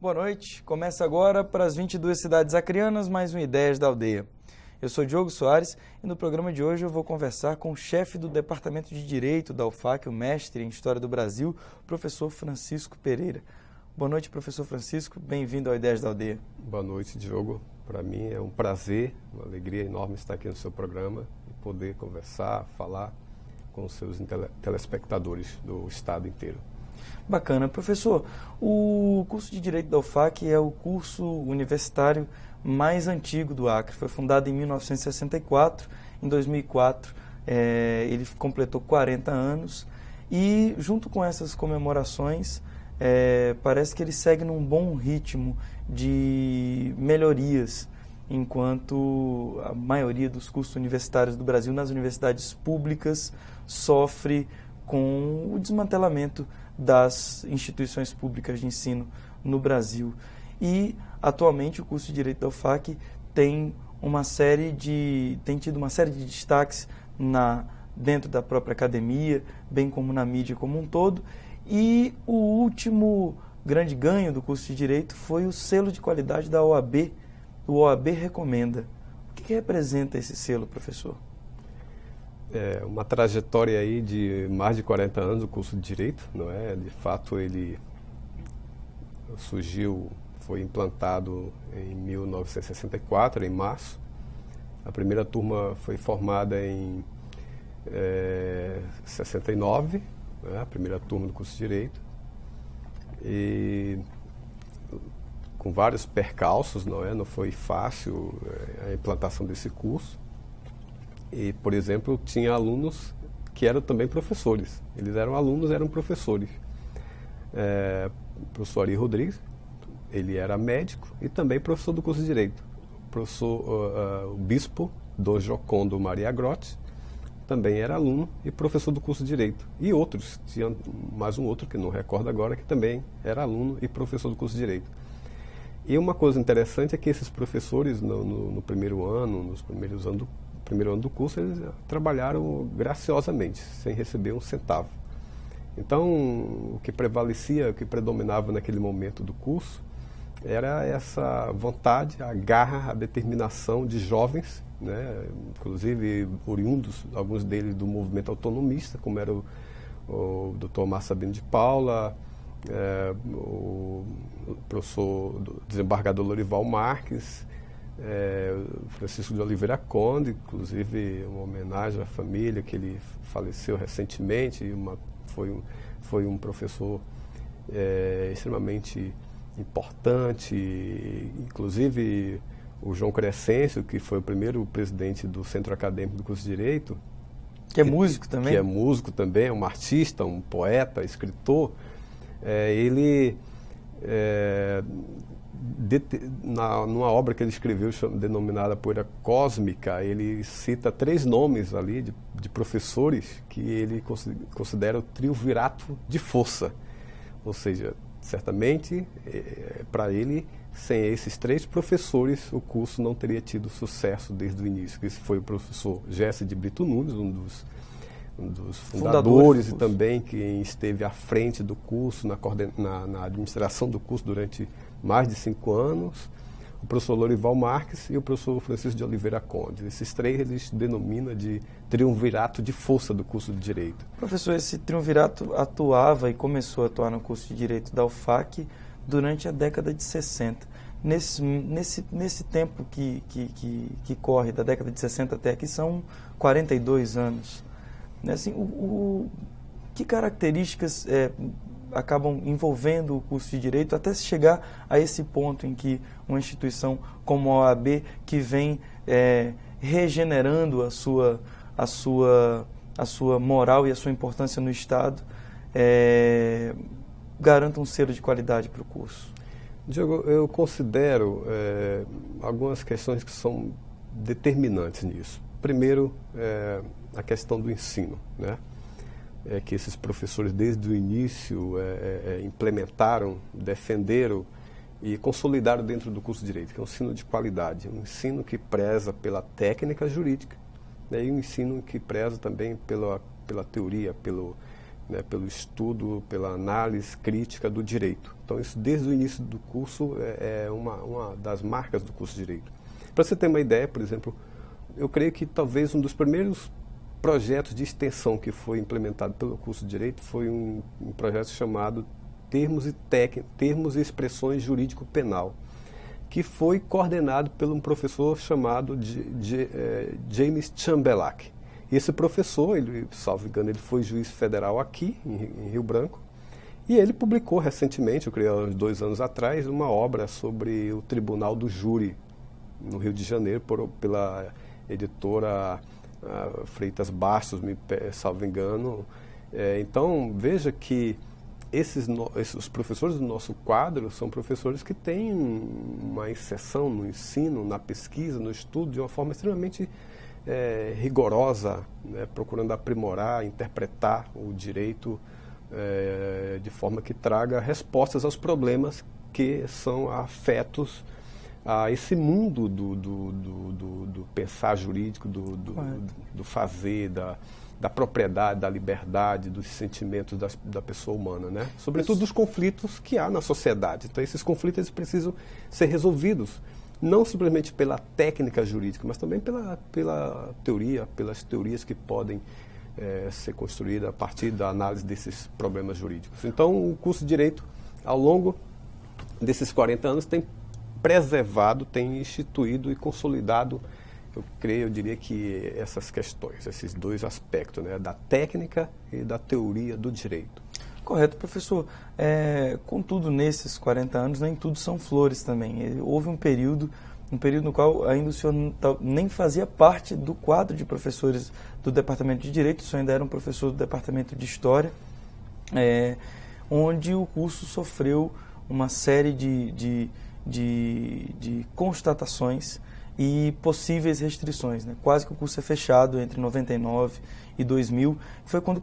Boa noite. Começa agora para as 22 cidades acreanas, mais um Ideias da Aldeia. Eu sou Diogo Soares e no programa de hoje eu vou conversar com o chefe do Departamento de Direito da UFAC, o mestre em História do Brasil, professor Francisco Pereira. Boa noite, professor Francisco. Bem-vindo ao Ideias da Aldeia. Boa noite, Diogo. Para mim é um prazer, uma alegria enorme estar aqui no seu programa e poder conversar, falar com os seus telespectadores do estado inteiro. Bacana. Professor, o curso de Direito da UFAC é o curso universitário mais antigo do Acre. Foi fundado em 1964, em 2004 ele completou 40 anos e junto com essas comemorações parece que ele segue num bom ritmo de melhorias, enquanto a maioria dos cursos universitários do Brasil nas universidades públicas sofre com o desmantelamento das instituições públicas de ensino no Brasil. E, atualmente, o curso de Direito da UFAC tem tido uma série de destaques dentro da própria academia, bem como na mídia como um todo. E o último grande ganho do curso de Direito foi o selo de qualidade da OAB, o OAB Recomenda. O que representa esse selo, professor? É uma trajetória aí de mais de 40 anos o curso de Direito, não é? De fato, ele foi implantado em 1964, em março. A primeira turma foi formada em 69, né? A primeira turma do curso de Direito. E com vários percalços, não é? Não foi fácil a implantação desse curso. E, por exemplo, tinha alunos que eram também professores. Eles eram alunos, eram professores. O professor Ari Rodrigues, ele era médico e também professor do curso de Direito. O bispo Dom Jocondo Maria Grotti também era aluno e professor do curso de Direito. E outros, tinha mais um outro que não recordo agora, que também era aluno e professor do curso de Direito. E uma coisa interessante é que esses professores, no primeiro ano, nos primeiros anos primeiro ano do curso, eles trabalharam graciosamente, sem receber um centavo. Então, o que prevalecia, o que predominava naquele momento do curso, era essa vontade, a garra, a determinação de jovens, né, inclusive oriundos, alguns deles do movimento autonomista, como era o Dr. Márcio Sabino de Paula, o professor desembargador Lorival Marques, Francisco de Oliveira Conde, inclusive uma homenagem à família, que ele faleceu recentemente, foi um professor extremamente importante, inclusive o João Crescêncio, que foi o primeiro presidente do Centro Acadêmico do Curso de Direito. Que é músico também? Que é músico também, é um artista, um poeta, escritor. Ele... numa obra que ele escreveu denominada Poeira Cósmica, ele cita 3 nomes ali de professores que ele considera o triunvirato de força. Ou seja, certamente, para ele, sem esses 3 professores, o curso não teria tido sucesso desde o início. Esse foi o professor Jesse de Brito Nunes, um dos fundadores e também quem esteve à frente do curso, na administração do curso durante mais de 5 anos, o professor Lorival Marques e o professor Francisco de Oliveira Conde. Esses 3 eles denominam de triunvirato de força do curso de Direito. Professor, esse triunvirato atuava e começou a atuar no curso de Direito da UFAC durante a década de 60. Nesse tempo que corre, da década de 60 até aqui, são 42 anos. Assim, que características acabam envolvendo o curso de Direito até se chegar a esse ponto em que uma instituição como a OAB, que vem regenerando a sua moral e a sua importância no Estado, garanta um selo de qualidade para o curso? Diogo, eu considero algumas questões que são determinantes nisso. Primeiro, a questão do ensino, né? Que esses professores desde o início implementaram, defenderam e consolidaram dentro do curso de Direito, que é um ensino de qualidade, um ensino que preza pela técnica jurídica, né, e um ensino que preza também pela teoria, né, pelo estudo, pela análise crítica do direito. Então, isso desde o início do curso é uma das marcas do curso de Direito. Para você ter uma ideia, por exemplo, eu creio que talvez um dos primeiros projetos de extensão que foi implementado pelo curso de Direito foi um projeto chamado Termos e Expressões Jurídico-Penal, que foi coordenado por um professor chamado James Chambelack. Esse professor, ele, salvo engano, ele foi juiz federal aqui, em Rio Branco, e ele publicou recentemente, eu creio uns 2 anos atrás, uma obra sobre o Tribunal do Júri, no Rio de Janeiro, pela editora Freitas Bastos, salvo engano. Então, veja que os professores do nosso quadro são professores que têm uma inserção no ensino, na pesquisa, no estudo, de uma forma extremamente rigorosa, né, procurando aprimorar, interpretar o direito de forma que traga respostas aos problemas que são afetos a esse mundo do pensar jurídico, do fazer, da propriedade, da liberdade, dos sentimentos da pessoa humana, né? Sobretudo dos conflitos que há na sociedade. Então, esses conflitos eles precisam ser resolvidos, não simplesmente pela técnica jurídica, mas também pela teoria, pelas teorias que podem ser construídas a partir da análise desses problemas jurídicos. Então, o curso de Direito, ao longo desses 40 anos, tem preservado, tem instituído e consolidado, eu diria que essas questões, esses 2 aspectos, né, da técnica e da teoria do direito. Correto, professor. Contudo, nesses 40 anos, nem tudo são flores também. Houve um período no qual ainda o senhor nem fazia parte do quadro de professores do Departamento de Direito, o senhor ainda era um professor do Departamento de História, onde o curso sofreu uma série de constatações e possíveis restrições, né? Quase que o curso é fechado entre 99 e 2000, foi quando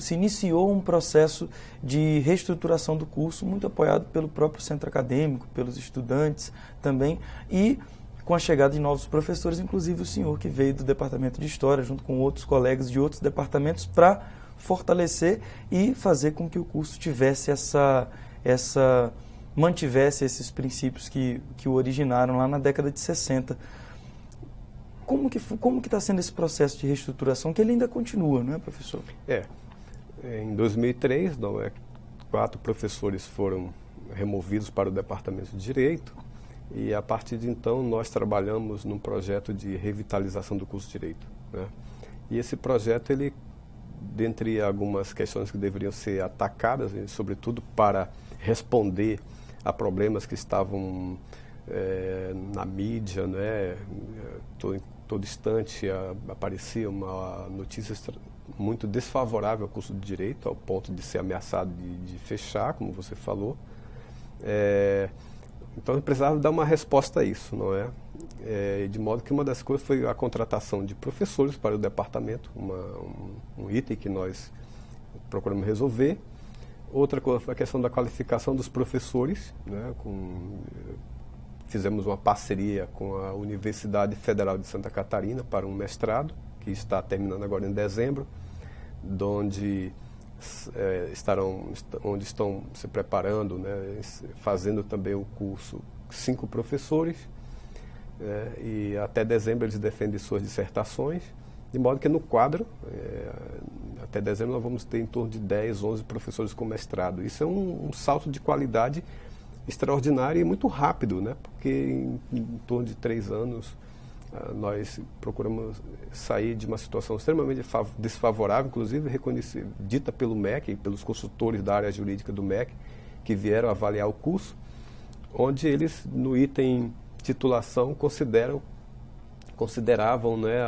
se iniciou um processo de reestruturação do curso, muito apoiado pelo próprio centro acadêmico, pelos estudantes também, e com a chegada de novos professores, inclusive o senhor que veio do Departamento de História, junto com outros colegas de outros departamentos, para fortalecer e fazer com que o curso tivesse mantivesse esses princípios que o originaram lá na década de 60. Como que está sendo esse processo de reestruturação, que ele ainda continua, não é, professor? Em 2003, 4 professores foram removidos para o Departamento de Direito, e a partir de então nós trabalhamos num projeto de revitalização do curso de Direito, né? E esse projeto, ele, dentre algumas questões que deveriam ser atacadas, sobretudo para responder a problemas que estavam na mídia, né? Todo instante aparecia uma notícia muito desfavorável ao curso de Direito, ao ponto de ser ameaçado de fechar, como você falou. Então, eu precisava dar uma resposta a isso, não é? De modo que uma das coisas foi a contratação de professores para o departamento, um item que nós procuramos resolver. Outra coisa foi a questão da qualificação dos professores, né? Fizemos uma parceria com a Universidade Federal de Santa Catarina para um mestrado, que está terminando agora em dezembro, onde estão se preparando, né? Fazendo também o curso 5 professores, e até dezembro eles defendem suas dissertações, de modo que no quadro, até dezembro nós vamos ter em torno de 10, 11 professores com mestrado. Isso é um salto de qualidade extraordinário e muito rápido, né? Porque em torno de 3 anos nós procuramos sair de uma situação extremamente desfavorável, inclusive dita pelo MEC, pelos consultores da área jurídica do MEC, que vieram avaliar o curso, onde eles, no item titulação, consideravam, né,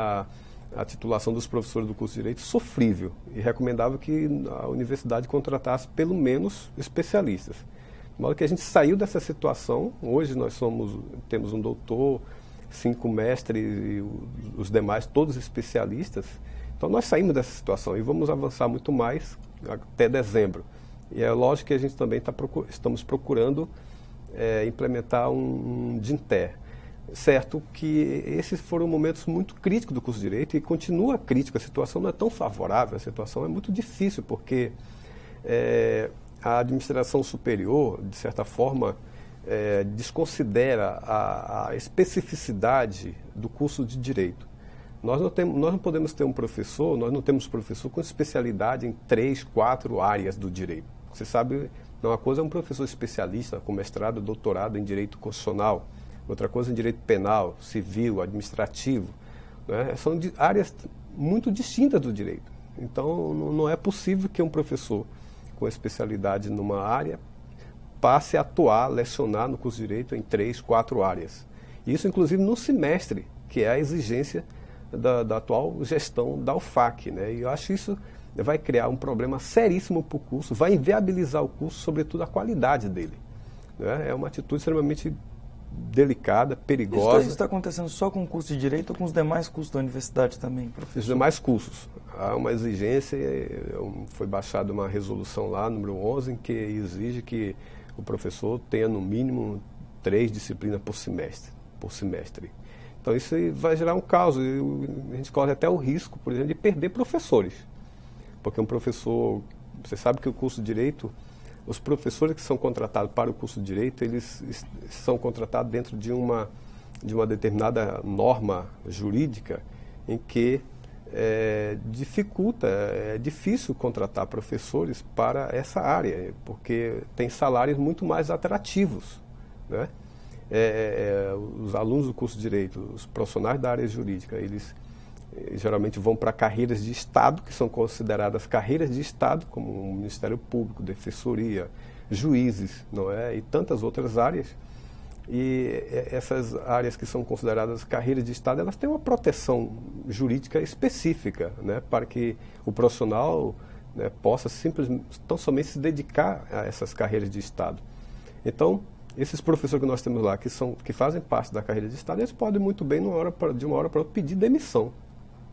a titulação dos professores do curso de Direito sofrível e recomendavam que a universidade contratasse pelo menos especialistas. De modo que a gente saiu dessa situação. Hoje nós temos um doutor, 5 mestres e os demais todos especialistas. Então nós saímos dessa situação e vamos avançar muito mais até dezembro. E é lógico que a gente também estamos procurando implementar um DINTER. Certo que esses foram momentos muito críticos do curso de Direito e continua crítica, a situação não é tão favorável, a situação é muito difícil, porque a administração superior, de certa forma, desconsidera a especificidade do curso de Direito. Nós não podemos ter um professor, nós não temos professor com especialidade em 3, 4 áreas do direito. Você sabe, uma coisa é um professor especialista com mestrado, doutorado em Direito Constitucional, outra coisa em Direito Penal, Civil, Administrativo, né? São áreas muito distintas do direito. Então, não é possível que um professor com especialidade numa área passe a atuar, lecionar no curso de Direito em 3, 4 áreas. Isso, inclusive, no semestre, que é a exigência da atual gestão da UFAC, né? E eu acho que isso vai criar um problema seríssimo para o curso, vai inviabilizar o curso, sobretudo a qualidade dele, né? É uma atitude extremamente delicada, perigosa. Isso está acontecendo só com o curso de Direito ou com os demais cursos da universidade também, professor? Os demais cursos. Há uma exigência, foi baixada uma resolução lá, número 11, em que exige que o professor tenha no mínimo 3 disciplinas por semestre. Então isso vai gerar um caos. A gente corre até o risco, por exemplo, de perder professores. Porque um professor, você sabe que o curso de Direito, os professores que são contratados para o curso de Direito, eles são contratados dentro de uma determinada norma jurídica em que é difícil contratar professores para essa área, porque tem salários muito mais atrativos, né? Os alunos do curso de Direito, os profissionais da área jurídica, eles geralmente vão para carreiras de Estado, que são consideradas carreiras de Estado, como o Ministério Público, Defensoria, juízes, não é? E tantas outras áreas. E essas áreas que são consideradas carreiras de Estado, elas têm uma proteção jurídica específica, né? Para que o profissional, né, possa tão somente se dedicar a essas carreiras de Estado. Então, esses professores que nós temos lá, que fazem parte da carreira de Estado, eles podem muito bem, de uma hora para outra, pedir demissão,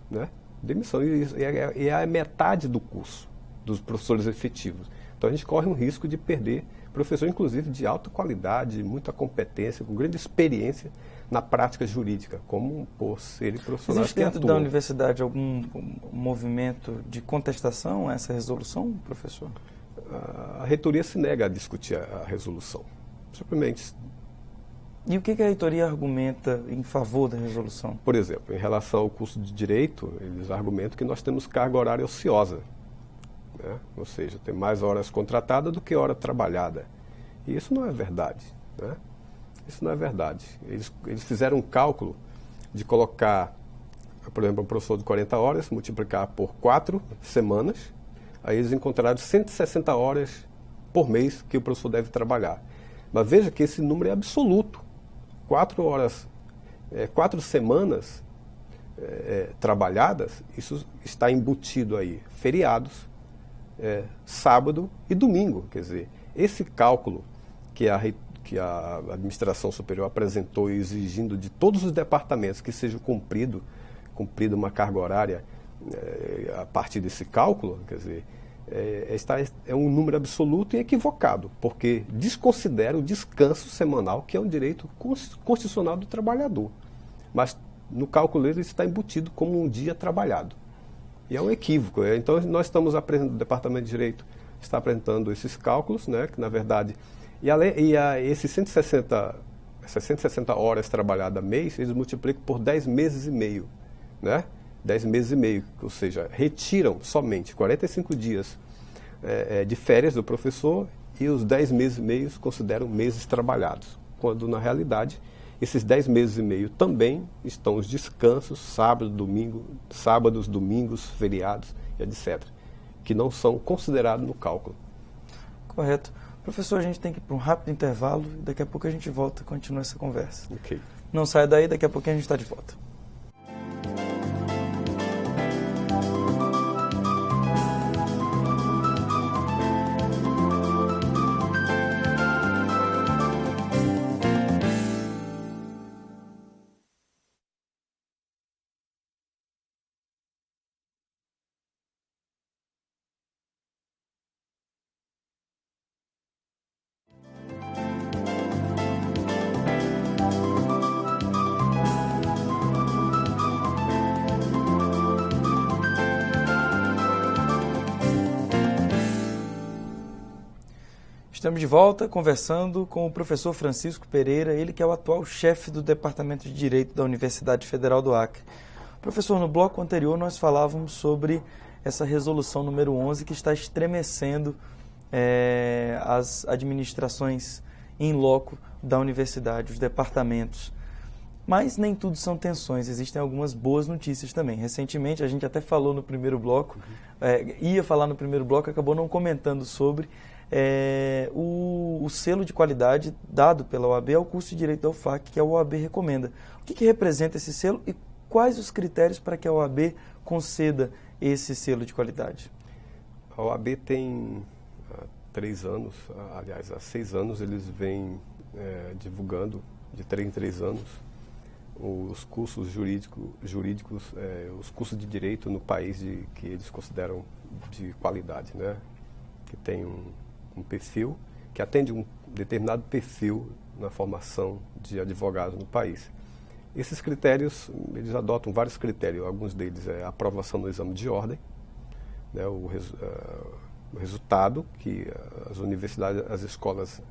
né? Demissão, e é a metade do curso dos professores efetivos. Então a gente corre um risco de perder professor, inclusive de alta qualidade, muita competência, com grande experiência na prática jurídica, como por serem profissionais Existe dentro da universidade algum movimento de contestação a essa resolução, professor? A reitoria se nega a discutir a resolução. Simplesmente. E o que a reitoria argumenta em favor da resolução? Por exemplo, em relação ao curso de Direito, eles argumentam que nós temos carga horária ociosa, né? Ou seja, tem mais horas contratadas do que hora trabalhada. E isso não é verdade, né? Isso não é verdade. Eles fizeram um cálculo de colocar, por exemplo, um professor de 40 horas, multiplicar por 4 semanas, aí eles encontraram 160 horas por mês que o professor deve trabalhar. Mas veja que esse número é absoluto. 4 semanas trabalhadas, isso está embutido aí. Feriados, sábado e domingo. Quer dizer, esse cálculo que a administração superior apresentou, exigindo de todos os departamentos que seja cumprida uma carga horária a partir desse cálculo, quer dizer, é um número absoluto e equivocado, porque desconsidera o descanso semanal, que é um direito constitucional do trabalhador. Mas no cálculo ele está embutido como um dia trabalhado. E é um equívoco. Então nós estamos apresentando, o Departamento de Direito está apresentando esses cálculos, né, que na verdade, essas 160 horas trabalhadas mês, eles multiplicam por 10 meses e meio, né? 10 meses e meio, ou seja, retiram somente 45 dias de férias do professor e os 10 meses e meio consideram meses trabalhados, quando na realidade esses 10 meses e meio também estão os descansos, sábados, domingos, feriados, etc., que não são considerados no cálculo. Correto. Professor, a gente tem que ir para um rápido intervalo e daqui a pouco a gente volta e continua essa conversa. Ok. Não saia daí, daqui a pouquinho a gente está de volta. Estamos de volta conversando com o professor Francisco Pereira, ele que é o atual chefe do Departamento de Direito da Universidade Federal do Acre. Professor, no bloco anterior nós falávamos sobre essa resolução número 11 que está estremecendo as administrações em loco da universidade, os departamentos. Mas nem tudo são tensões, existem algumas boas notícias também. Recentemente, a gente até falou no primeiro bloco, ia falar no primeiro bloco, acabou não comentando sobre o selo de qualidade dado pela OAB ao curso de Direito da UFAC, que a OAB recomenda. O que representa esse selo e quais os critérios para que a OAB conceda esse selo de qualidade? A OAB tem há 3 anos, aliás, há 6 anos, eles vêm divulgando, de 3 em 3 anos, os cursos jurídicos, os cursos de direito no país que eles consideram de qualidade, né? Que tem um perfil, que atende um determinado perfil na formação de advogados no país. Esses critérios, eles adotam vários critérios, alguns deles é a aprovação no exame de ordem, né? O resultado que as universidades, as escolas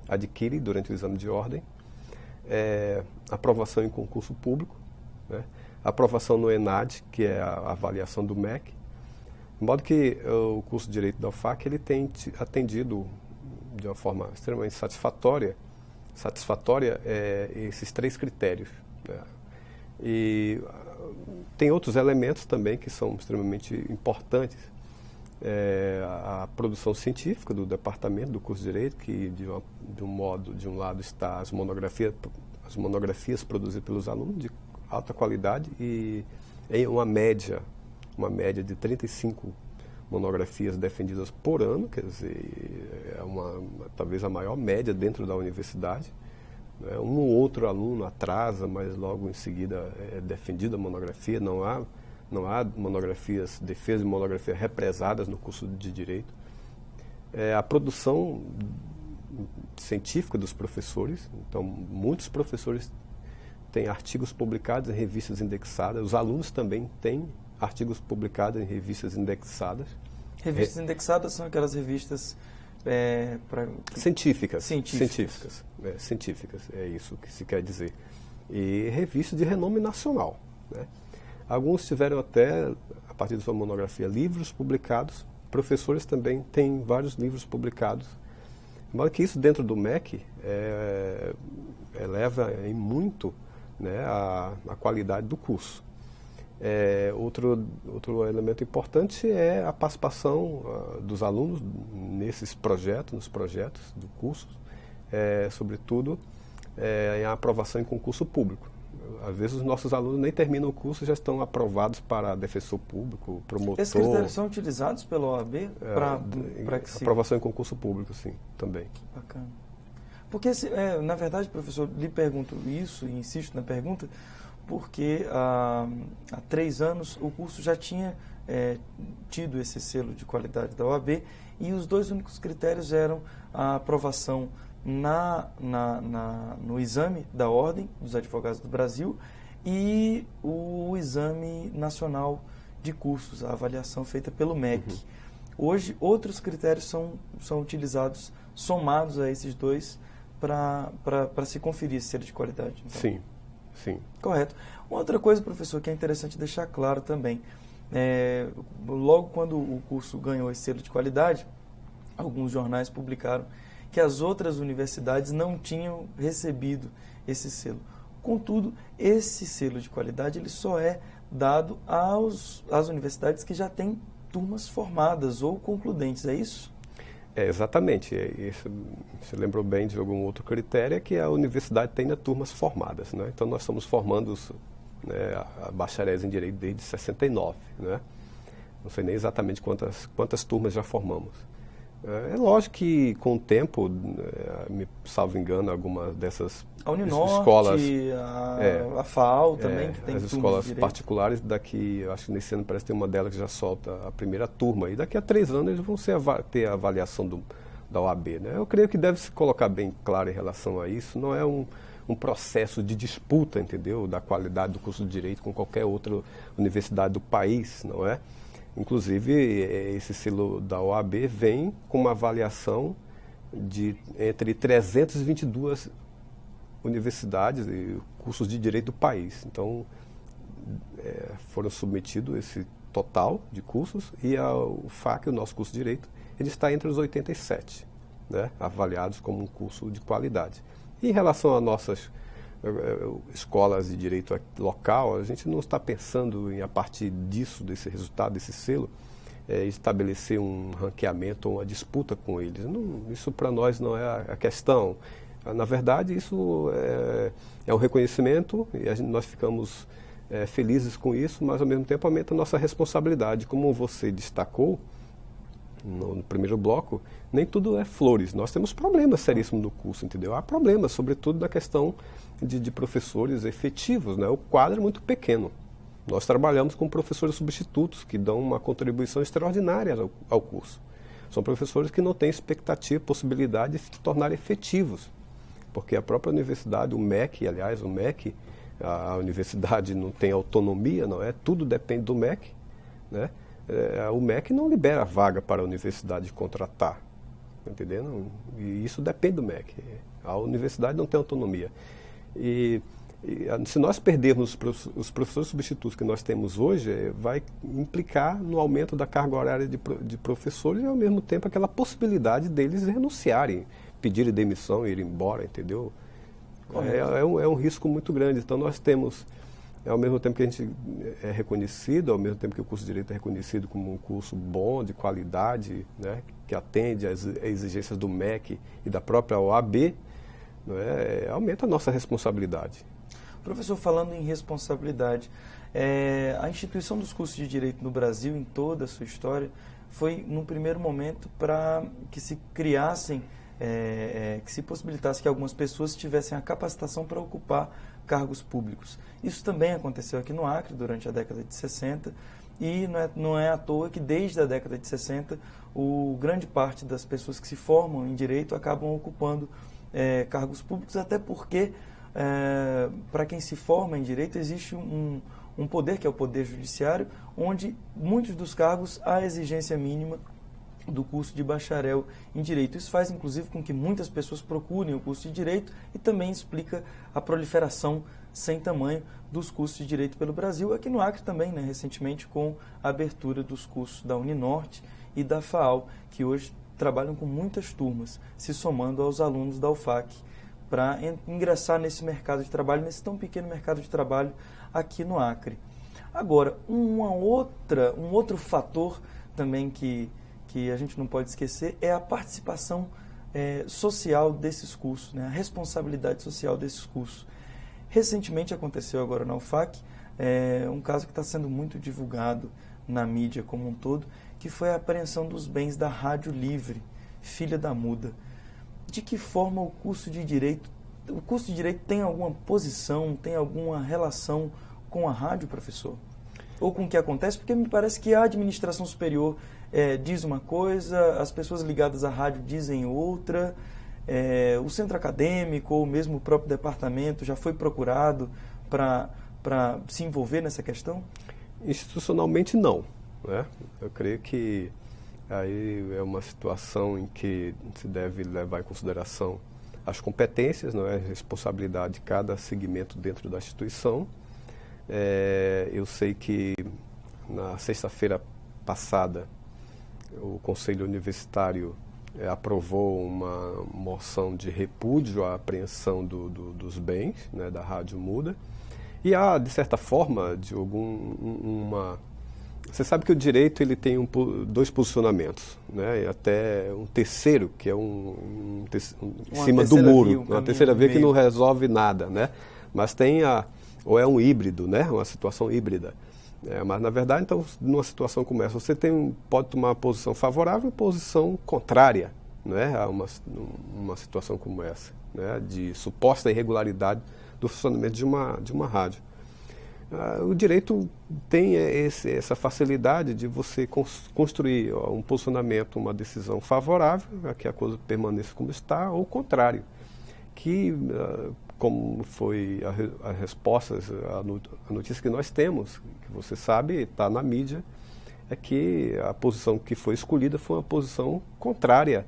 adquirem durante o exame de ordem, aprovação em concurso público, né? Aprovação no ENAD, que é a avaliação do MEC, de modo que o curso de Direito da UFAC ele tem atendido de uma forma extremamente satisfatória esses 3 critérios, né? E tem outros elementos também que são extremamente importantes. A produção científica do departamento do curso de Direito, que de um lado está as monografias produzidas pelos alunos de alta qualidade e em uma média de 35 monografias defendidas por ano, quer dizer, talvez a maior média dentro da universidade, né? Um ou outro aluno atrasa, mas logo em seguida é defendida a monografia, não há defesa de monografias represadas no curso de Direito. A produção científica dos professores, então muitos professores têm artigos publicados em revistas indexadas, os alunos também têm artigos publicados em revistas indexadas. Revistas indexadas são aquelas revistas científicas, é isso que se quer dizer. E revistas de renome nacional, né? Alguns tiveram até, a partir da sua monografia, livros publicados. Professores também têm vários livros publicados. De modo que isso dentro do MEC eleva em muito, né, a qualidade do curso. Outro elemento importante é a participação dos alunos nos projetos do curso, sobretudo em aprovação em concurso público. Às vezes os nossos alunos nem terminam o curso e já estão aprovados para defensor público, promotor. Esses critérios são utilizados pela OAB para que se... Aprovação em concurso público, sim, também. Bacana. Porque, na verdade, professor, lhe pergunto isso e insisto na pergunta, porque há 3 anos o curso já tinha tido esse selo de qualidade da OAB e os 2 únicos critérios eram a aprovação no exame da Ordem dos Advogados do Brasil e o exame nacional de cursos, a avaliação feita pelo MEC. Uhum. Hoje, outros critérios são utilizados, somados a esses 2, para se conferir esse selo de qualidade. Então. Sim, sim. Correto. Uma outra coisa, professor, que é interessante deixar claro também, logo quando o curso ganhou esse selo de qualidade, alguns jornais publicaram que as outras universidades não tinham recebido esse selo. Contudo, esse selo de qualidade ele só é dado às universidades que já têm turmas formadas ou concludentes, é isso? Exatamente. Você lembrou bem de algum outro critério, que a universidade tem turmas formadas, né? Então, nós estamos formando bacharéis em Direito desde 69, né? Não sei nem exatamente quantas turmas já formamos. É lógico que, com o tempo, me salvo engano, algumas dessas escolas... a FAO também, que tem as escolas particulares, acho que nesse ano parece que tem uma delas que já solta a primeira turma, e daqui a 3 anos eles vão ter a avaliação da OAB, né? Eu creio que deve se colocar bem claro em relação a isso, não é um processo de disputa, entendeu, da qualidade do curso de Direito com qualquer outra universidade do país, não é? Inclusive, esse selo da OAB vem com uma avaliação de entre 322 universidades e cursos de direito do país. Então, foram submetidos esse total de cursos e o FAC, o nosso curso de direito, ele está entre os 87, né, avaliados como um curso de qualidade. E em relação às nossas escolas de direito local, a gente não está pensando em, a partir disso, desse resultado, desse selo, estabelecer um ranqueamento ou uma disputa com eles. Não, isso para nós não é a questão. Na verdade, isso é um reconhecimento e nós ficamos felizes com isso, mas ao mesmo tempo aumenta a nossa responsabilidade. Como você destacou no primeiro bloco, nem tudo é flores. Nós temos problemas seríssimos no curso, entendeu? Há problemas, sobretudo da questão de professores efetivos, né? O quadro é muito pequeno. Nós trabalhamos com professores substitutos que dão uma contribuição extraordinária ao curso. São professores que não têm expectativa, possibilidade de se tornarem efetivos, porque a própria universidade, o MEC, aliás, o MEC, a universidade não tem autonomia, não é? Tudo depende do MEC, né? O MEC não libera vaga para a universidade contratar, entendendo? E isso depende do MEC. A universidade não tem autonomia. E se nós perdermos os professores substitutos que nós temos hoje, vai implicar no aumento da carga horária de professores e, ao mesmo tempo, aquela possibilidade deles renunciarem, pedirem demissão e ir embora, entendeu? É um risco muito grande. Então, nós temos, ao mesmo tempo que a gente é reconhecido, ao mesmo tempo que o curso de Direito é reconhecido como um curso bom, de qualidade, né, que atende às exigências do MEC e da própria OAB, aumenta a nossa responsabilidade. Professor, falando em responsabilidade, a instituição dos cursos de Direito no Brasil, em toda a sua história, foi, num primeiro momento, para que se criassem, que se possibilitasse que algumas pessoas tivessem a capacitação para ocupar cargos públicos. Isso também aconteceu aqui no Acre durante a década de 60 e não é à toa que desde a década de 60 grande parte das pessoas que se formam em Direito acabam ocupando cargos públicos, até porque para quem se forma em Direito existe um poder, que é o Poder Judiciário, onde muitos dos cargos há exigência mínima do curso de bacharel em Direito. Isso faz, inclusive, com que muitas pessoas procurem o curso de Direito e também explica a proliferação sem tamanho dos cursos de Direito pelo Brasil. Aqui no Acre também, né, recentemente, com a abertura dos cursos da Uninorte e da FAAL, que hoje trabalham com muitas turmas, se somando aos alunos da UFAC, para ingressar nesse mercado de trabalho, nesse tão pequeno mercado de trabalho aqui no Acre. Agora, um outro fator também que a gente não pode esquecer é a participação social desses cursos, né? A responsabilidade social desses cursos. Recentemente aconteceu agora na UFAC um caso que está sendo muito divulgado na mídia como um todo, que foi a apreensão dos bens da Rádio Livre, filha da Muda. De que forma o curso de Direito tem alguma posição, tem alguma relação com a rádio, professor? Ou com o que acontece? Porque me parece que a administração superior diz uma coisa, as pessoas ligadas à rádio dizem outra, o centro acadêmico ou mesmo o próprio departamento já foi procurado para se envolver nessa questão? Institucionalmente não, né? Eu creio que aí é uma situação em que se deve levar em consideração as competências, não é? A responsabilidade de cada segmento dentro da instituição. Eu sei que na sexta-feira passada o Conselho Universitário aprovou uma moção de repúdio à apreensão dos bens, né, da Rádio Muda. E há, de certa forma, você sabe que o direito ele tem dois posicionamentos, né? E até um terceiro, que é em cima do muro, uma terceira via que não resolve nada, né? Mas tem ou é um híbrido, né? Uma situação híbrida. Mas, na verdade, então, numa situação como essa, você pode tomar uma posição favorável e posição contrária, né? A uma situação como essa, né? De suposta irregularidade do funcionamento de uma rádio. O direito tem essa facilidade de você construir um posicionamento, uma decisão favorável, a que a coisa permaneça como está, ou o contrário, que, como foi as respostas, a notícia que nós temos, que você sabe, está na mídia, é que a posição que foi escolhida foi uma posição contrária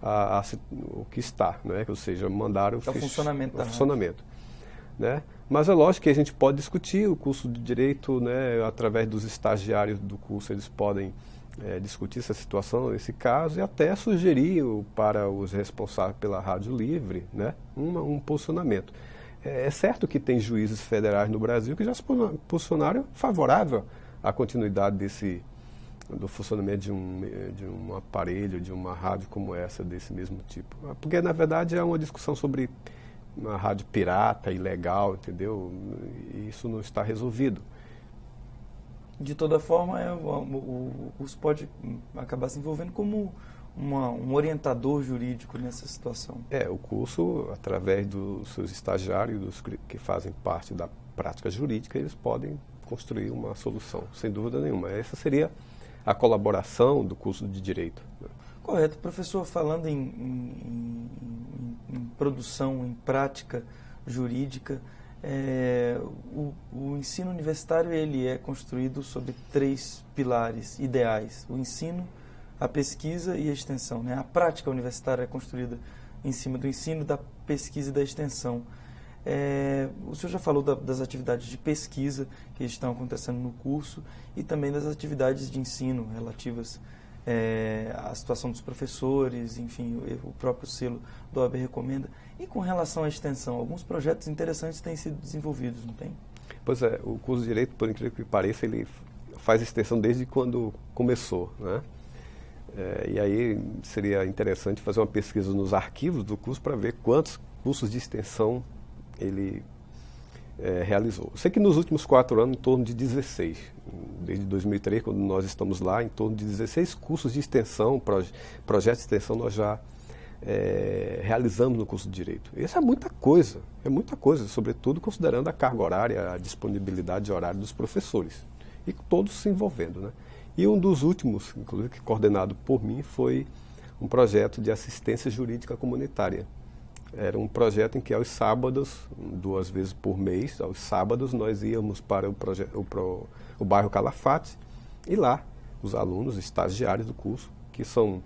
o que está, né? Ou seja, mandaram o funcionamento da funcionamento, né? Mas é lógico que a gente pode discutir o curso de Direito, né? Através dos estagiários do curso, eles podem discutir essa situação, esse caso, e até sugerir para os responsáveis pela Rádio Livre, né? Um posicionamento. É certo que tem juízes federais no Brasil que já se posicionaram favorável à continuidade do funcionamento de um aparelho, de uma rádio como essa, desse mesmo tipo. Porque, na verdade, é uma discussão sobre uma rádio pirata, ilegal, entendeu? E isso não está resolvido. De toda forma, o curso pode acabar se envolvendo como um orientador jurídico nessa situação. O curso, através dos seus estagiários, que fazem parte da prática jurídica, eles podem construir uma solução, sem dúvida nenhuma. Essa seria a colaboração do curso de Direito. Correto. Professor, falando em produção, em prática jurídica, o ensino universitário ele é construído sobre 3 pilares ideais: o ensino, a pesquisa e a extensão, né? A prática universitária é construída em cima do ensino, da pesquisa e da extensão. O senhor já falou das atividades de pesquisa que estão acontecendo no curso e também das atividades de ensino relativas à situação dos professores, enfim, o próprio selo do OAB recomenda. E com relação à extensão, alguns projetos interessantes têm sido desenvolvidos, não tem? Pois é, o curso de Direito, por incrível que pareça, ele faz extensão desde quando começou, né? E aí seria interessante fazer uma pesquisa nos arquivos do curso para ver quantos cursos de extensão ele realizou. Eu sei que nos últimos 4 anos, em torno de 16. Desde 2003, quando nós estamos lá, em torno de 16 cursos de extensão, projetos de extensão nós já realizamos no curso de Direito. Isso é muita coisa, sobretudo considerando a carga horária, a disponibilidade de horário dos professores. E todos se envolvendo, né? E um dos últimos, inclusive coordenado por mim, foi um projeto de assistência jurídica comunitária. Era um projeto em que aos sábados, 2 vezes por mês, aos sábados, nós íamos para o bairro Calafate e lá os alunos estagiários do curso, que são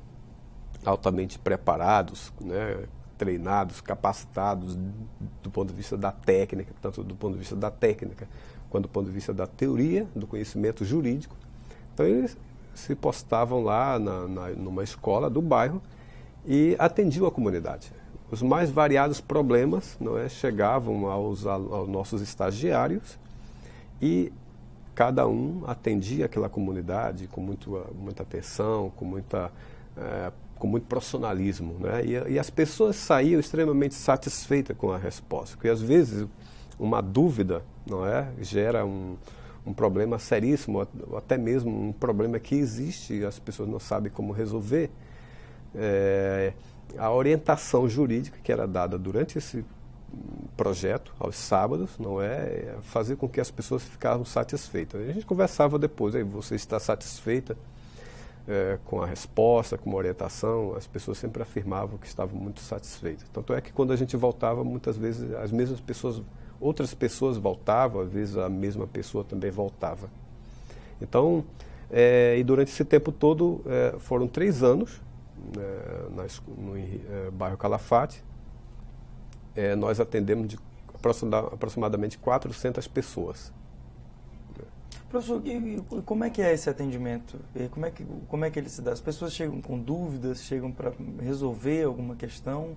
altamente preparados, né, treinados, capacitados do ponto de vista da técnica, tanto do ponto de vista da técnica quanto do ponto de vista da teoria, do conhecimento jurídico. Então eles se postavam lá numa escola do bairro e atendiam a comunidade. Os mais variados problemas, não é, chegavam aos nossos estagiários e cada um atendia aquela comunidade com muita atenção, com muito profissionalismo, né? E as pessoas saíam extremamente satisfeitas com a resposta, porque às vezes uma dúvida, não é, gera um problema seríssimo, ou até mesmo um problema que existe e as pessoas não sabem como resolver. A orientação jurídica que era dada durante esse projeto, aos sábados, não é, fazer com que as pessoas ficassem satisfeitas. A gente conversava depois, aí você está satisfeita com a resposta, com a orientação? As pessoas sempre afirmavam que estavam muito satisfeitas. Tanto é que quando a gente voltava, muitas vezes as mesmas pessoas, outras pessoas voltavam, às vezes a mesma pessoa também voltava. Então, e durante esse tempo todo, foram 3 anos, no bairro Calafate. Nós atendemos de aproximadamente 400 pessoas. Professor, como é que é esse atendimento? Como é que ele se dá? As pessoas chegam com dúvidas, chegam para resolver alguma questão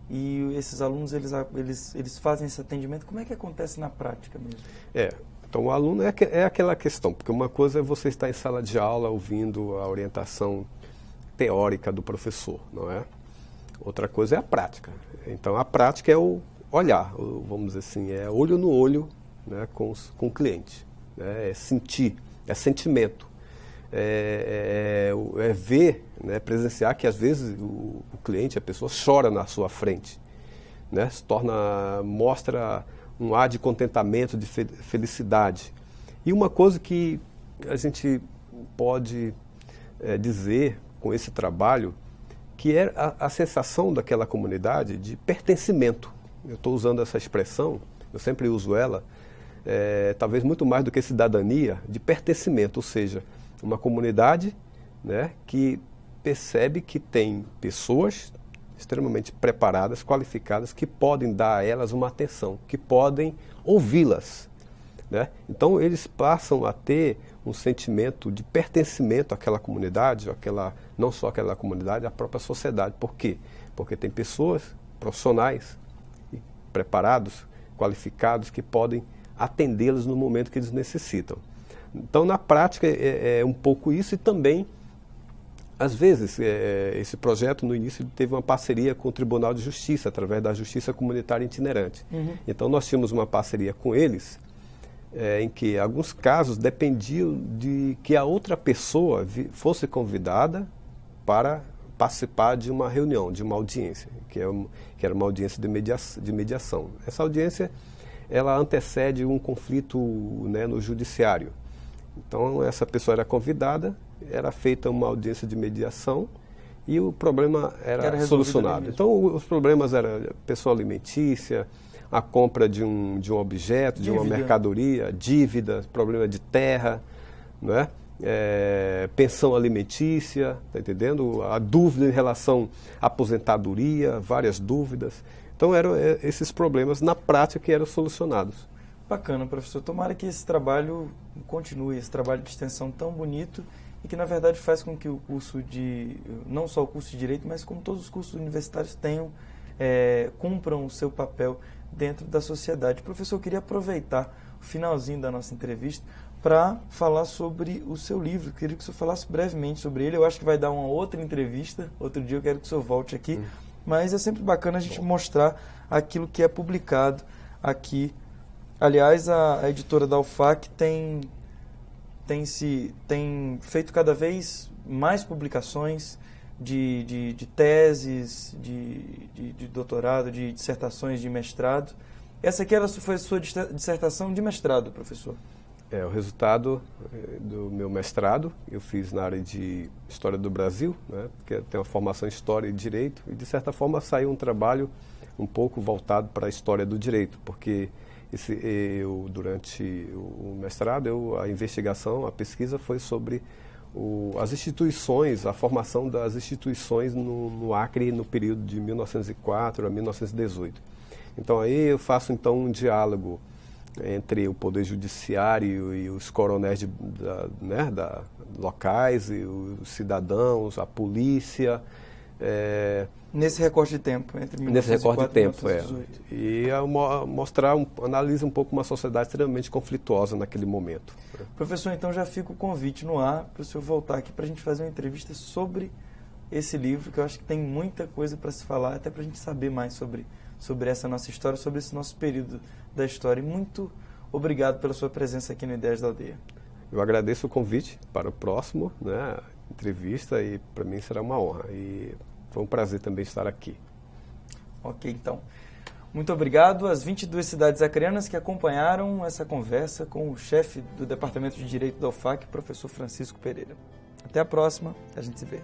e esses alunos eles fazem esse atendimento. Como é que acontece na prática mesmo? Então o aluno é aquela questão, porque uma coisa é você estar em sala de aula ouvindo a orientação teórica do professor, não é? Outra coisa é a prática. Então a prática é o olhar, vamos dizer assim, é olho no olho, né, com o cliente. É sentir, é sentimento, é ver, né, presenciar que às vezes o cliente, a pessoa chora na sua frente, né, mostra um ar de contentamento, de felicidade. E uma coisa que a gente pode dizer com esse trabalho, que é a sensação daquela comunidade de pertencimento. Eu estou usando essa expressão, eu sempre uso ela, talvez muito mais do que cidadania, de pertencimento, ou seja, uma comunidade, né, que percebe que tem pessoas extremamente preparadas, qualificadas, que podem dar a elas uma atenção, que podem ouvi-las, né? Então eles passam a ter um sentimento de pertencimento àquela comunidade, não só àquela comunidade, à própria sociedade. Por quê? Porque tem pessoas profissionais, preparados, qualificados, que podem atendê-los no momento que eles necessitam. Então, na prática, é um pouco isso, e também, às vezes, esse projeto, no início, teve uma parceria com o Tribunal de Justiça, através da Justiça Comunitária Itinerante. Então, nós tínhamos uma parceria com eles, em que alguns casos dependiam de que a outra pessoa fosse convidada para participar de uma reunião, de uma audiência, que era uma audiência de mediação. Essa audiência, ela antecede um conflito, né, no judiciário. Então, essa pessoa era convidada, era feita uma audiência de mediação e o problema era solucionado. Então, os problemas eram pensão alimentícia, a compra de um objeto, de uma mercadoria, dívida, problema de terra, né? Pensão alimentícia, tá entendendo? A dúvida em relação à aposentadoria, várias dúvidas. Então, eram esses problemas, na prática, que eram solucionados. Bacana, professor. Tomara que esse trabalho continue, esse trabalho de extensão tão bonito e que, na verdade, faz com que o curso não só o curso de Direito, mas como todos os cursos universitários cumpram o seu papel dentro da sociedade. Professor, eu queria aproveitar o finalzinho da nossa entrevista para falar sobre o seu livro. Eu queria que o senhor falasse brevemente sobre ele. Eu acho que vai dar uma outra entrevista, outro dia eu quero que o senhor volte aqui, mas é sempre bacana a gente mostrar aquilo que é publicado aqui. Aliás, a editora da UFAC tem feito cada vez mais publicações de teses, de doutorado, de dissertações de mestrado. Essa aqui foi a sua dissertação de mestrado, professor? É o resultado do meu mestrado. Eu fiz na área de História do Brasil, né, porque tem uma formação em História e Direito, e de certa forma saiu um trabalho um pouco voltado para a História do Direito, porque durante o mestrado, a investigação, a pesquisa foi sobre as instituições, a formação das instituições no Acre no período de 1904 a 1918. Então aí eu faço um diálogo entre o Poder Judiciário e os coronéis locais, e os cidadãos, a polícia. Nesse recorte de tempo, entre 1904 e 1918. E analisa um pouco uma sociedade extremamente conflituosa naquele momento. Professor, então já fica o convite no ar para o senhor voltar aqui para a gente fazer uma entrevista sobre esse livro, que eu acho que tem muita coisa para se falar, até para a gente saber mais sobre essa nossa história, sobre esse nosso período da história. E muito obrigado pela sua presença aqui no Ideias da Aldeia. Eu agradeço o convite para o próximo, né, entrevista, e para mim será uma honra. E foi um prazer também estar aqui. Ok, então. Muito obrigado às 22 cidades acreanas que acompanharam essa conversa com o chefe do Departamento de Direito da UFAC, professor Francisco Pereira. Até a próxima, a gente se vê.